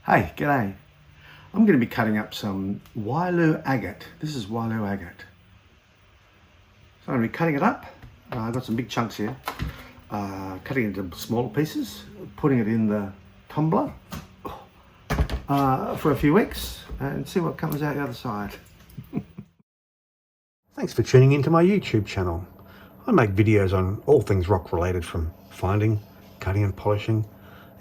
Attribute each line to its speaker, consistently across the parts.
Speaker 1: Hey, g'day. I'm going to be cutting up some Wyloo Agate. This is Wyloo Agate. So I'm going to be cutting it up. I've got some big chunks here. Cutting it into smaller pieces, putting it in the tumbler for a few weeks and see what comes out the other side.
Speaker 2: Thanks for tuning into my YouTube channel. I make videos on all things rock related, from finding, cutting and polishing,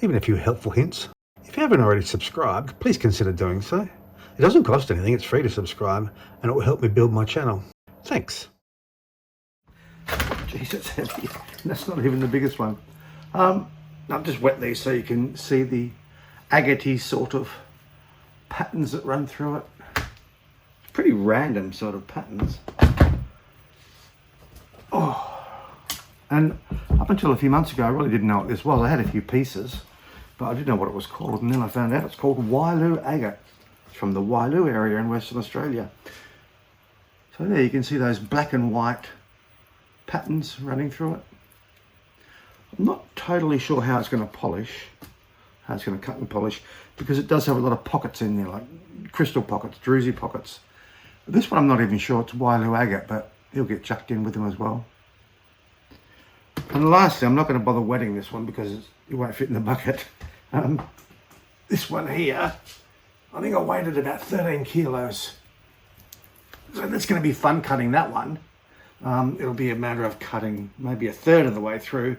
Speaker 2: even a few helpful hints. If you haven't already subscribed, please consider doing so. It doesn't cost anything, it's free to subscribe, and it will help me build my channel. Thanks.
Speaker 1: Jeez, it's heavy. That's not even the biggest one. I've just wet these so you can see the agate sort of patterns that run through it. It's pretty random sort of patterns. Oh, and up until a few months ago, I really didn't know what this was. I had a few pieces, but I didn't know what it was called, and then I found out it's called Wyloo Agate. It's from the Wyloo area in Western Australia. So there you can see those black and white patterns running through it. I'm not totally sure how it's going to polish, how it's going to cut and polish, because it does have a lot of pockets in there, like crystal pockets, druzy pockets. But this one I'm not even sure. It's Wyloo Agate, but he'll get chucked in with them as well. And lastly, I'm not going to bother wetting this one because it won't fit in the bucket. This one here, I think I weighed it about 13 kilos. So that's going to be fun cutting that one. It'll be a matter of cutting maybe a third of the way through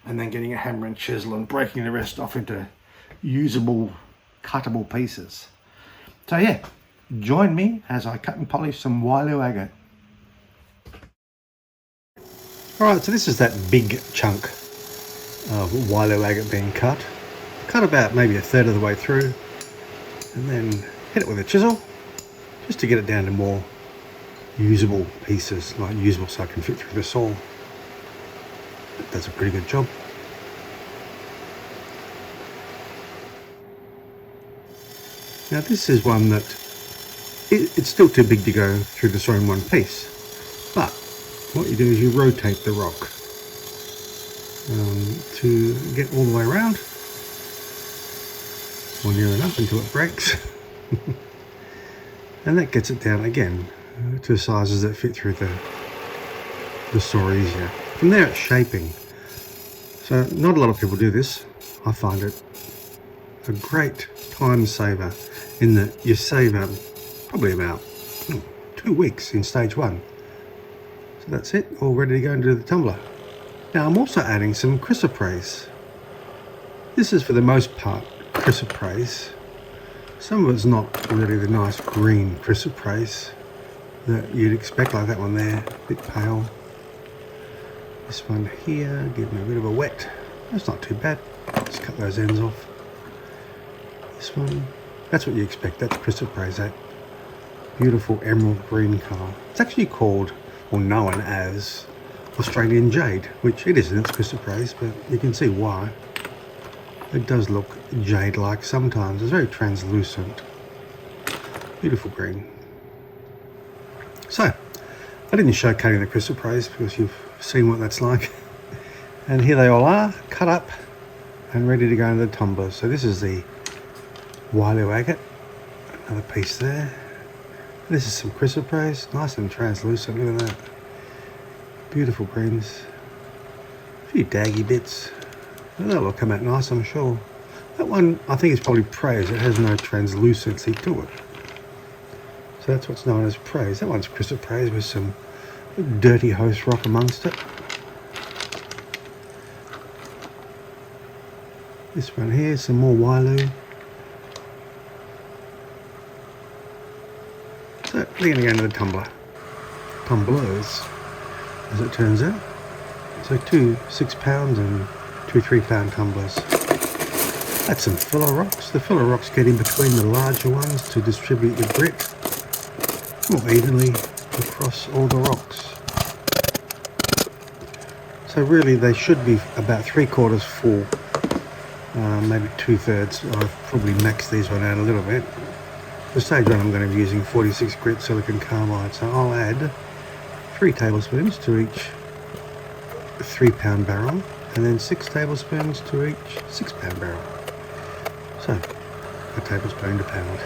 Speaker 1: and then getting a hammer and chisel and breaking the rest off into usable, cuttable pieces. So yeah, join me as I cut and polish some Wyloo Agate.
Speaker 2: Alright, so this is that big chunk of Wyloo Agate being cut. Cut about maybe a third of the way through and then hit it with a chisel just to get it down to more usable pieces, like usable so I can fit through the saw. That does a pretty good job. Now this is one that it's still too big to go through the saw in one piece, but what you do is you rotate the rock to get all the way around, or near enough until it breaks. And that gets it down again to sizes that fit through the saw easier. From there it's shaping. So not a lot of people do this. I find it a great time saver in that you save probably about 2 weeks in stage one. So that's it, all ready to go into the tumbler. Now I'm also adding some chrysoprase. This is for the most part chrysoprase. Some of it's not really the nice green chrysoprase that you'd expect, like that one there, a bit pale. This one here, giving a bit of a wet. That's not too bad. Just cut those ends off. This one, that's what you expect, that's chrysoprase, that beautiful emerald green colour. It's actually called, or known as, Australian jade, which it isn't, it's chrysoprase, but you can see why. It does look jade-like sometimes. It's very translucent. Beautiful green. So, I didn't show cutting the chrysoprase because you've seen what that's like. And here they all are, cut up and ready to go into the tumbler. So this is the Wyloo Agate, another piece there. This is some chrysoprase, nice and translucent, look at that. Beautiful greens. A few daggy bits. That'll come out nice, I'm sure. That one I think is probably praise. It has no translucency to it. So that's what's known as praise. That one's chrysoprase with some dirty host rock amongst it. This one here, some more Wyloo. So we're going to go into the tumbler. Tumblers, as it turns out. So 2 6-pound and 2 3-pound tumblers. That's some filler rocks. The filler rocks get in between the larger ones to distribute the grit more evenly across all the rocks. So really they should be about 3/4 full, maybe 2/3. I've probably maxed these one out a little bit. For stage one I'm going to be using 46 grit silicon carbide, so I'll add 3 tablespoons to each 3-pound barrel and then 6 tablespoons to each 6-pound barrel. So a tablespoon to pound.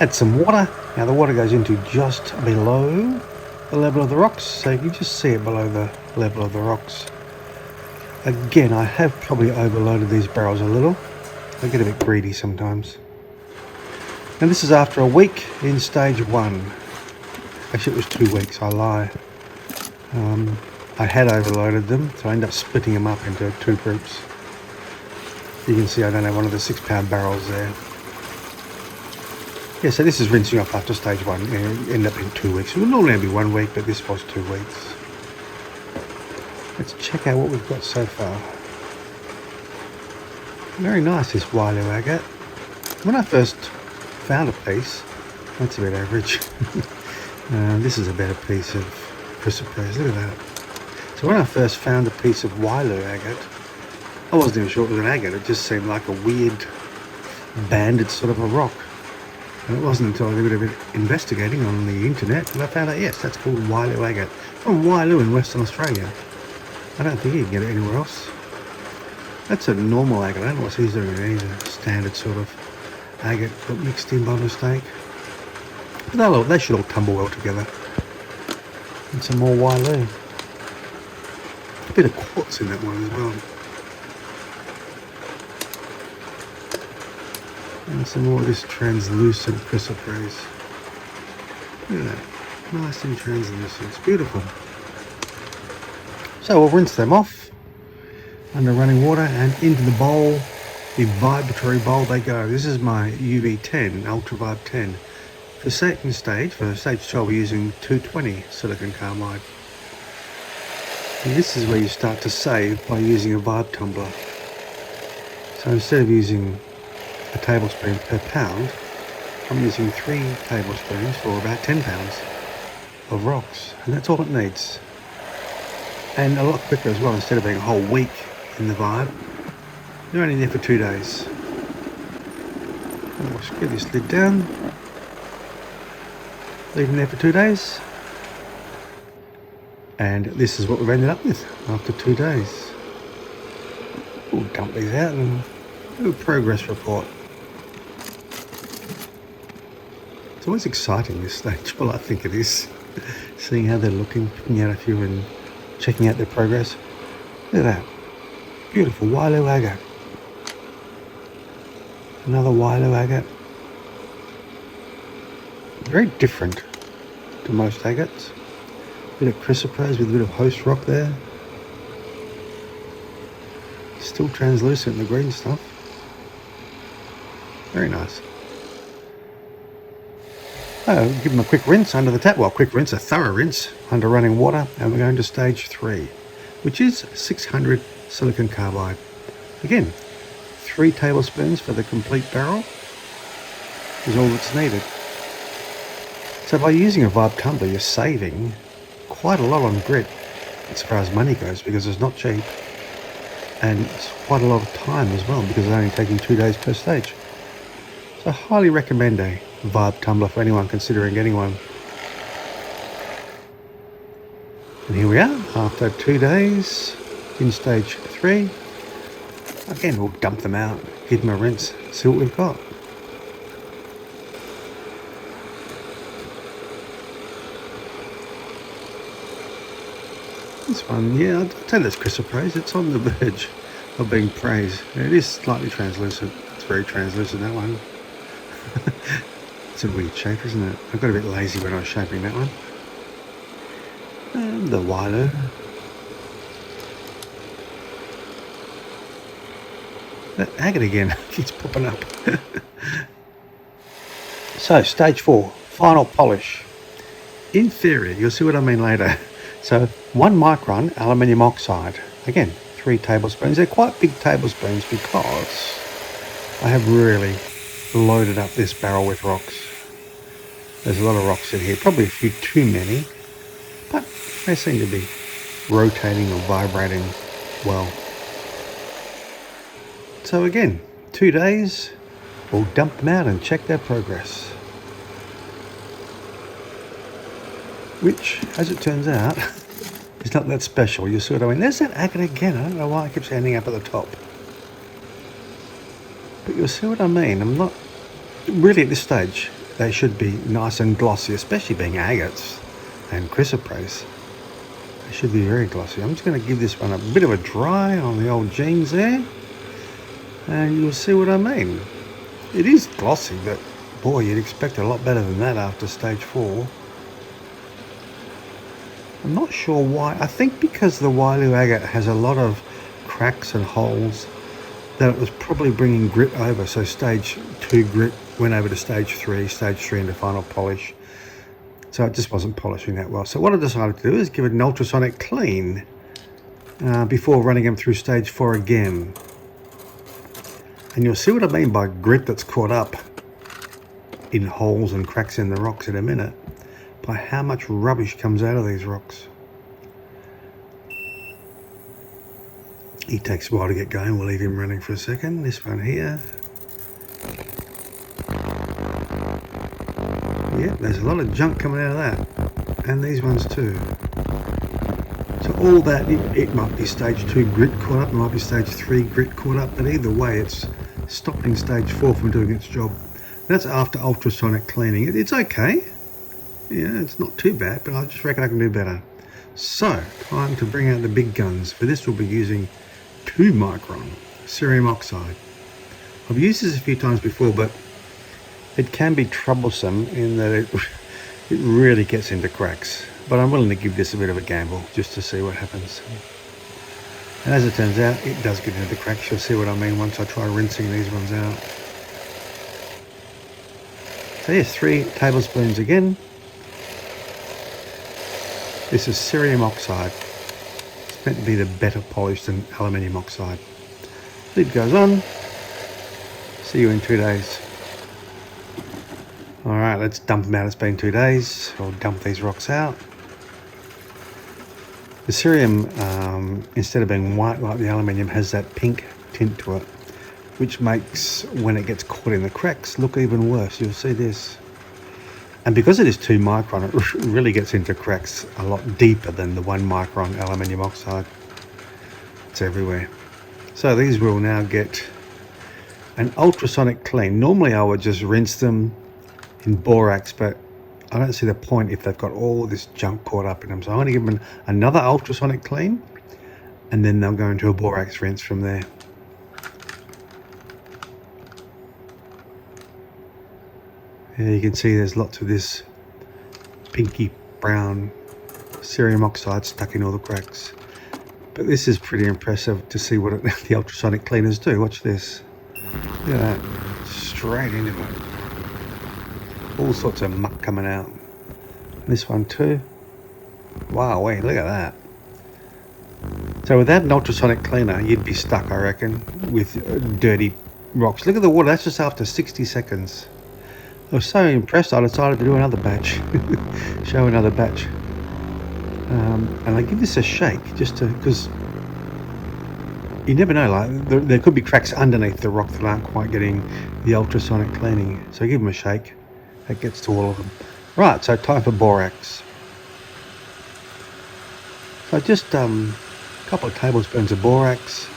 Speaker 2: Add some water. Now the water goes into just below the level of the rocks, so you can just see it below the level of the rocks. Again, I have probably overloaded these barrels a little. I get a bit greedy sometimes. Now this is after a week in stage 1. Actually it was 2 weeks, I lie. I had overloaded them, so I ended up splitting them up into 2 groups. You can see I don't have one of the 6-pound barrels there. Yeah, so this is rinsing off after stage 1. It ended up in 2 weeks. It would normally be 1 week, but this was 2 weeks. Let's check out what we've got so far. Very nice, this Wyloo Agate. When I first found a piece, that's a bit average. This is a better piece of chrysoprase, look at that. So when I first found a piece of Wyloo Agate, I wasn't even sure it was an agate, it just seemed like a weird banded sort of a rock. And it wasn't until I did a bit of investigating on the internet that I found out, yes, that's called Wyloo Agate. From Wyloo in Western Australia. I don't think you can get it anywhere else. That's a normal agate, I don't know what he's doing there, he's a standard sort of agate got mixed in by mistake. But they should all tumble well together. And some more Wyloo. A bit of quartz in that one as well. And some more of this translucent chrysoprase. Look at that. Nice and translucent. It's beautiful. So we'll rinse them off under running water and into the bowl, the vibratory bowl they go. This is my UV10, Ultra Vibe 10. For second stage, for stage 12, we're using 220 silicon carbide. And this is where you start to save by using a vibe tumbler. So instead of using a tablespoon per pound, I'm using 3 tablespoons for about 10 pounds of rocks, and that's all it needs. And a lot quicker as well. Instead of being a whole week in the vibe, you're only there for 2 days. I'll screw this lid down, leave them there for 2 days, and this is what we've ended up with after 2 days. We'll dump these out and do a progress report. It's always exciting this stage. Well, I think it is. Seeing how they're looking, picking out a few and checking out their progress. Look at that. Beautiful Wyloo Agate. Another Wyloo Agate. Very different to most agates. Bit of chrysoprase with a bit of host rock there. Still translucent, the green stuff. Very nice. Give them a quick rinse under the tap. Well, quick rinse, a thorough rinse under running water, and we're going to stage 3, which is 600 silicon carbide. Again, 3 tablespoons for the complete barrel is all that's needed. So by using a vibe tumbler, you're saving quite a lot on grit as far as money goes, because it's not cheap, and it's quite a lot of time as well, because it's only taking 2 days per stage. So I highly recommend a vibe tumbler for anyone considering getting one. And here we are after 2 days in stage 3. Again, we'll dump them out, give them a rinse, see what we've got. This one, yeah, I'd say that's chrysoprase. It's on the verge of being praise. It is slightly translucent. It's very translucent, that one. It's a weird shape, isn't it? I got a bit lazy when I was shaping that one. And the Wyloo. That agate again keeps popping up. So, stage 4, final polish. Inferior, you'll see what I mean later. So, 1 micron aluminium oxide. Again, 3 tablespoons. They're quite big tablespoons because I have really loaded up this barrel with rocks. There's a lot of rocks in here, probably a few too many, but they seem to be rotating or vibrating well. So again, 2 days, we'll dump them out and check their progress. Which, as it turns out, is not that special. You see what I mean? There's that agate again. I don't know why it keeps ending up at the top. But you'll see what I mean. I'm not really at this stage. They should be nice and glossy, especially being agates and chrysoprase. They should be very glossy. I'm just going to give this one a bit of a dry on the old jeans there, and you'll see what I mean. It is glossy, but boy, you'd expect a lot better than that after stage 4. I'm not sure why. I think because the Wyloo Agate has a lot of cracks and holes, that it was probably bringing grit over. So stage 2 grit went over to stage 3 into final polish. So it just wasn't polishing that well. So what I decided to do is give it an ultrasonic clean before running them through stage 4 again. And you'll see what I mean by grit that's caught up in holes and cracks in the rocks in a minute, by how much rubbish comes out of these rocks. He takes a while to get going. We'll leave him running for a second. This one here. Yeah, there's a lot of junk coming out of that. And these ones too. So all that, it might be stage 2 grit caught up, it might be stage 3 grit caught up, but either way it's stopping stage 4 from doing its job. That's after ultrasonic cleaning. It's okay. Yeah, it's not too bad, but I just reckon I can do better. So, time to bring out the big guns. For this we'll be using 2 micron cerium oxide. I've used this a few times before, but it can be troublesome in that it really gets into cracks. But I'm willing to give this a bit of a gamble just to see what happens. And as it turns out, it does get into the cracks. You'll see what I mean once I try rinsing these ones out. So yes, 3 tablespoons again. This is cerium oxide. It's meant to be the better polished than aluminium oxide. Lid goes on. See you in 2 days. Alright, let's dump them out. It's been 2 days. I'll dump these rocks out. The cerium, instead of being white like the aluminium, has that pink tint to it, which makes, when it gets caught in the cracks, look even worse. You'll see this. And because it is 2 micron, it really gets into cracks a lot deeper than the 1 micron aluminium oxide. It's everywhere. So these will now get an ultrasonic clean. Normally I would just rinse them in borax, but I don't see the point if they've got all this junk caught up in them. So I'm going to give them another ultrasonic clean, and then they'll go into a borax rinse from there. Yeah, you can see there's lots of this pinky brown cerium oxide stuck in all the cracks. But this is pretty impressive to see what the ultrasonic cleaners do. Watch this. Look at that. Straight into it. All sorts of muck coming out. This one too. Wow, wait, look at that. So without an ultrasonic cleaner, you'd be stuck, I reckon, with dirty rocks. Look at the water. That's just after 60 seconds. I was so impressed I decided to do another batch. Show another batch. And I give this a shake just to, because you never know, like there could be cracks underneath the rock that aren't quite getting the ultrasonic cleaning. So give them a shake. That gets to all of them. Right, so time for borax. So just a couple of tablespoons of borax.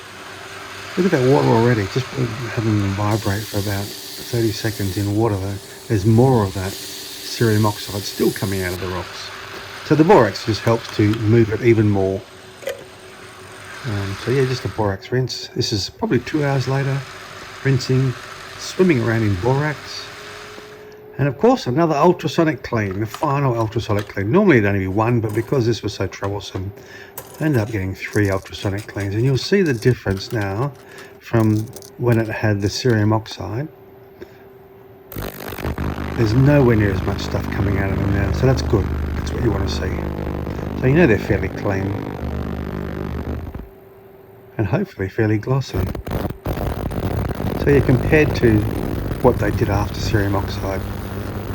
Speaker 2: Look at that water already. Just having them vibrate for about 30 seconds in water though. There's more of that cerium oxide still coming out of the rocks. So the borax just helps to move it even more. So yeah, just a borax rinse. This is probably 2 hours later. Rinsing, swimming around in borax. And of course, another ultrasonic clean, the final ultrasonic clean. Normally it'd only be 1, but because this was so troublesome, I ended up getting 3 ultrasonic cleans. And you'll see the difference now from when it had the cerium oxide. There's nowhere near as much stuff coming out of them now, so that's good. That's what you want to see. So you know they're fairly clean. And hopefully fairly glossy. So yeah, compared to what they did after cerium oxide,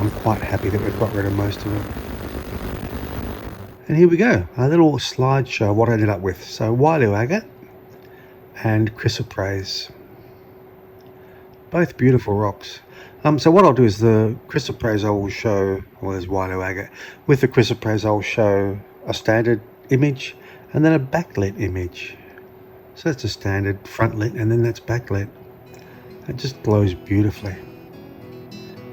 Speaker 2: I'm quite happy that we've got rid of most of it. And here we go, a little slideshow of what I ended up with. So Wyloo Agate and Chrysoprase. Both beautiful rocks. So what I'll do is the Chrysoprase I will show, well there's Wyloo Agate. With the Chrysoprase I'll show a standard image and then a backlit image. So that's a standard front lit and then that's backlit. It just glows beautifully.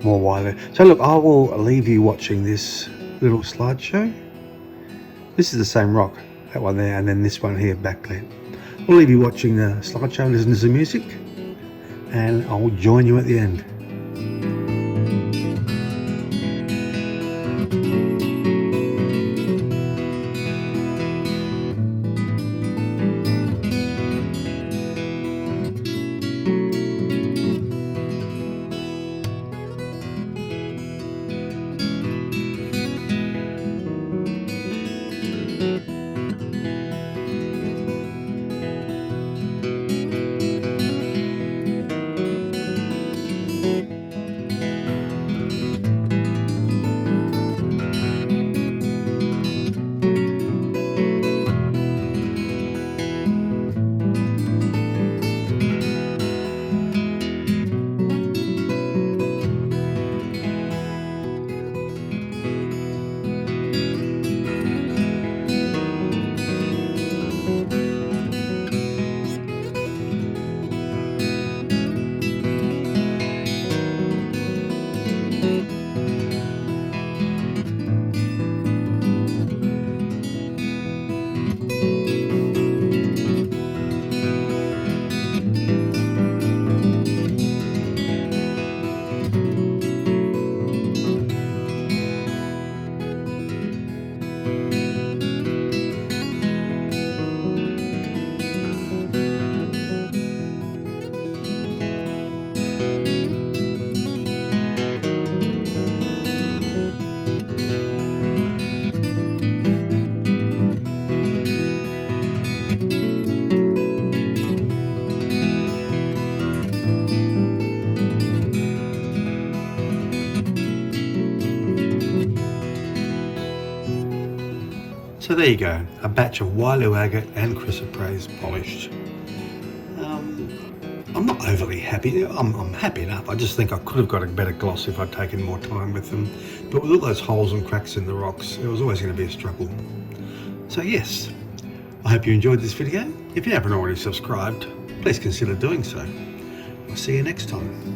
Speaker 2: More Wyloo. So look, I will leave you watching this little slideshow. This is the same rock, that one there, and then this one here backlit. We'll leave you watching the slideshow, listen to some music, and I'll join you at the end. So there you go, a batch of Wyloo Agate and Chrysoprase polished. I'm not overly happy. I'm happy enough. I just think I could have got a better gloss if I'd taken more time with them. But with all those holes and cracks in the rocks, it was always going to be a struggle. So yes, I hope you enjoyed this video. If you haven't already subscribed, please consider doing so. I'll see you next time.